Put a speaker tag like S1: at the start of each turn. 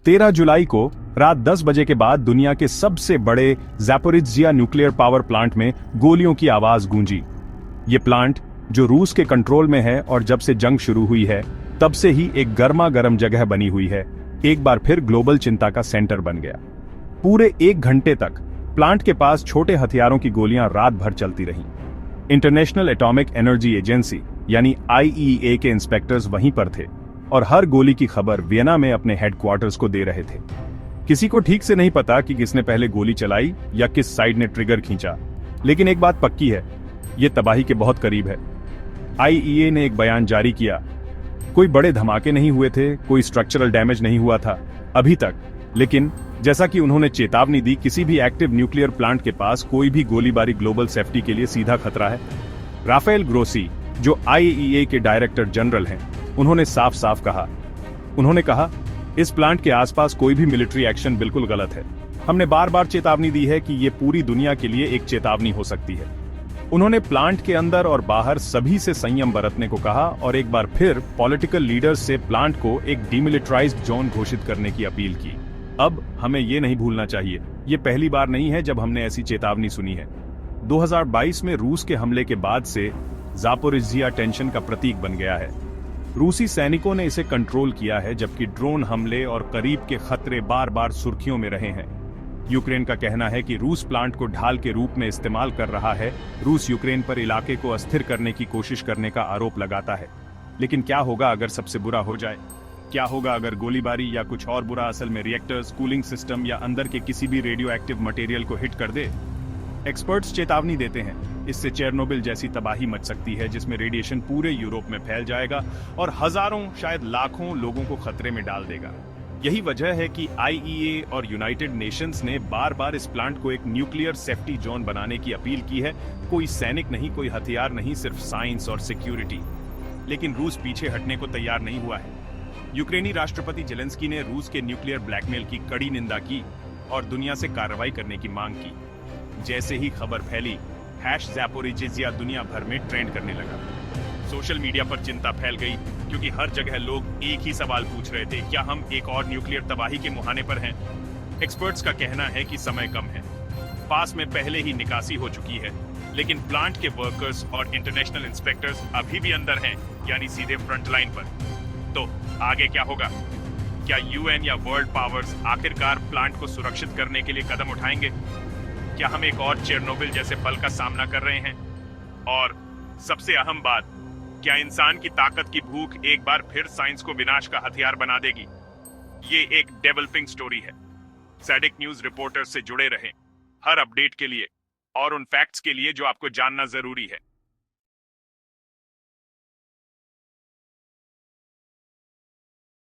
S1: 13 जुलाई को रात 10 बजे के बाद दुनिया के सबसे बड़े ज़ैपोरिज्जिया न्यूक्लियर पावर प्लांट में गोलियों की आवाज गूंजी। ये प्लांट जो रूस के कंट्रोल में है और जब से जंग शुरू हुई है तब से ही एक गर्मा गर्म जगह बनी हुई है, एक बार फिर ग्लोबल चिंता का सेंटर बन गया। पूरे 1 घंटे तक प्लांट के पास छोटे हथियारों की गोलियां रात भर चलती रहीं। इंटरनेशनल एटॉमिक एनर्जी एजेंसी यानी आईईए के इंस्पेक्टर्स वहीं पर थे और हर गोली की खबर वियना में अपने हेडक्वार्टर्स को दे रहे थे। किसी को ठीक से नहीं पता कि किसने पहले गोली चलाई या किस साइड ने ट्रिगर खींचा, लेकिन एक बात पक्की है, ये तबाही के बहुत करीब है। आईईए ने एक बयान जारी किया। कोई बड़े धमाके नहीं हुए थे, कोई स्ट्रक्चरल डैमेज नहीं हुआ था अभी तक, लेकिन जैसा कि उन्होंने चेतावनी दी, किसी भी एक्टिव न्यूक्लियर प्लांट के पास कोई भी गोलीबारी ग्लोबल सेफ्टी के लिए सीधा खतरा है। राफेल ग्रोसी, जो आईईए के डायरेक्टर जनरल हैं, उन्होंने साफ साफ कहा, इस प्लांट के आसपास कोई भी मिलिट्री एक्शन बिल्कुल गलत है। हमने बार बार चेतावनी दी है कि ये पूरी दुनिया के लिए एक चेतावनी हो सकती है। उन्होंने प्लांट के अंदर और बाहर सभी से संयम बरतने को कहा और एक बार फिर पॉलिटिकल लीडर्स से प्लांट को एक डिमिलिटराइज्ड जोन घोषित करने की अपील की। अब हमें ये नहीं भूलना चाहिए, ये पहली बार नहीं है जब हमने ऐसी चेतावनी सुनी है। 2022 में रूस के हमले के बाद से ज़ापोरिज्जिया टेंशन का प्रतीक बन गया है। रूसी सैनिकों ने इसे कंट्रोल किया है, जबकि ड्रोन हमले और करीब के खतरे बार बार सुर्खियों में रहे हैं। यूक्रेन का कहना है कि रूस प्लांट को ढाल के रूप में इस्तेमाल कर रहा है। रूस यूक्रेन पर इलाके को अस्थिर करने की कोशिश करने का आरोप लगाता है। लेकिन क्या होगा अगर सबसे बुरा हो जाए? क्या होगा अगर गोलीबारी या कुछ और बुरा असल में रिएक्टर्स, कूलिंग सिस्टम या अंदर के किसी भी रेडियो एक्टिव मटेरियल को हिट कर दे? एक्सपर्ट्स चेतावनी देते हैं, इससे चेरनोबिल जैसी तबाही मच सकती है, जिसमें रेडिएशन पूरे यूरोप में फैल जाएगा और हजारों, शायद लाखों लोगों को खतरे में डाल देगा। यही वजह है कि आईईए और यूनाइटेड नेशंस ने बार बार इस प्लांट को एक न्यूक्लियर सेफ्टी जोन बनाने की अपील की है। कोई सैनिक नहीं, कोई हथियार नहीं, सिर्फ साइंस और सिक्योरिटी। लेकिन रूस पीछे हटने को तैयार नहीं हुआ है। यूक्रेनी राष्ट्रपति जेलेंस्की ने रूस के न्यूक्लियर ब्लैकमेल की कड़ी निंदा की और दुनिया से कार्रवाई करने की मांग की। जैसे ही खबर फैली, #ज़ैपोरिज्जिया दुनिया भर में ट्रेंड करने लगा। सोशल मीडिया पर चिंता फैल गई, क्योंकि हर जगह लोग एक ही सवाल पूछ रहे थे, क्या हम एक और न्यूक्लियर तबाही के मुहाने पर हैं? एक्सपर्ट्स का कहना है कि समय कम है, पास में पहले ही निकासी हो चुकी है, लेकिन प्लांट के वर्कर्स और इंटरनेशनल इंस्पेक्टर्स अभी भी अंदर हैं, यानी सीधे फ्रंट लाइन पर। तो आगे क्या होगा? क्या यूएन या वर्ल्ड पावर्स आखिरकार प्लांट को सुरक्षित करने के लिए कदम उठाएंगे? क्या हम एक और चेरनोबिल जैसे पल का सामना कर रहे हैं? और सबसे अहम बात, क्या इंसान की ताकत की भूख एक बार फिर साइंस को विनाश का हथियार बना देगी? ये एक डेवलपिंग स्टोरी है। सैडिक न्यूज रिपोर्टर से जुड़े रहें हर अपडेट के लिए और उन फैक्ट्स के लिए जो आपको जानना जरूरी है।